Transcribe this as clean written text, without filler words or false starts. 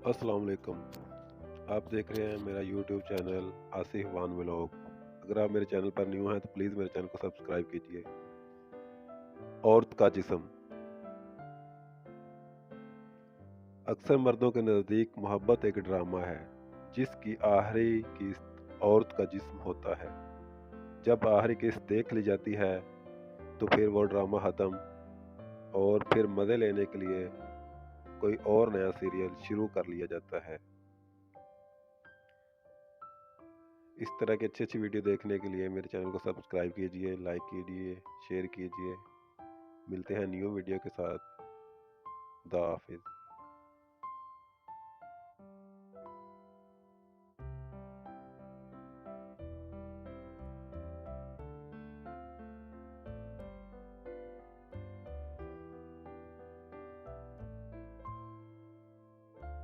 अस्सलाम वालेकुम। आप देख रहे हैं मेरा यूट्यूब चैनल आसिफ वान व्लॉग। अगर आप मेरे चैनल पर न्यू हैं तो प्लीज़ मेरे चैनल को सब्सक्राइब कीजिए। औरत का जिस्म। अक्सर मर्दों के नज़दीक मोहब्बत एक ड्रामा है जिसकी आखिरी किस्त औरत का जिस्म होता है। जब आखिरी किस्त देख ली जाती है तो फिर वो ड्रामा ख़त्म और फिर मज़े लेने के लिए कोई और नया सीरियल शुरू कर लिया जाता है। इस तरह की अच्छी-अच्छी वीडियो देखने के लिए मेरे चैनल को सब्सक्राइब कीजिए, लाइक कीजिए, शेयर कीजिए। मिलते हैं न्यू वीडियो के साथ। खुदा हाफ़िज़।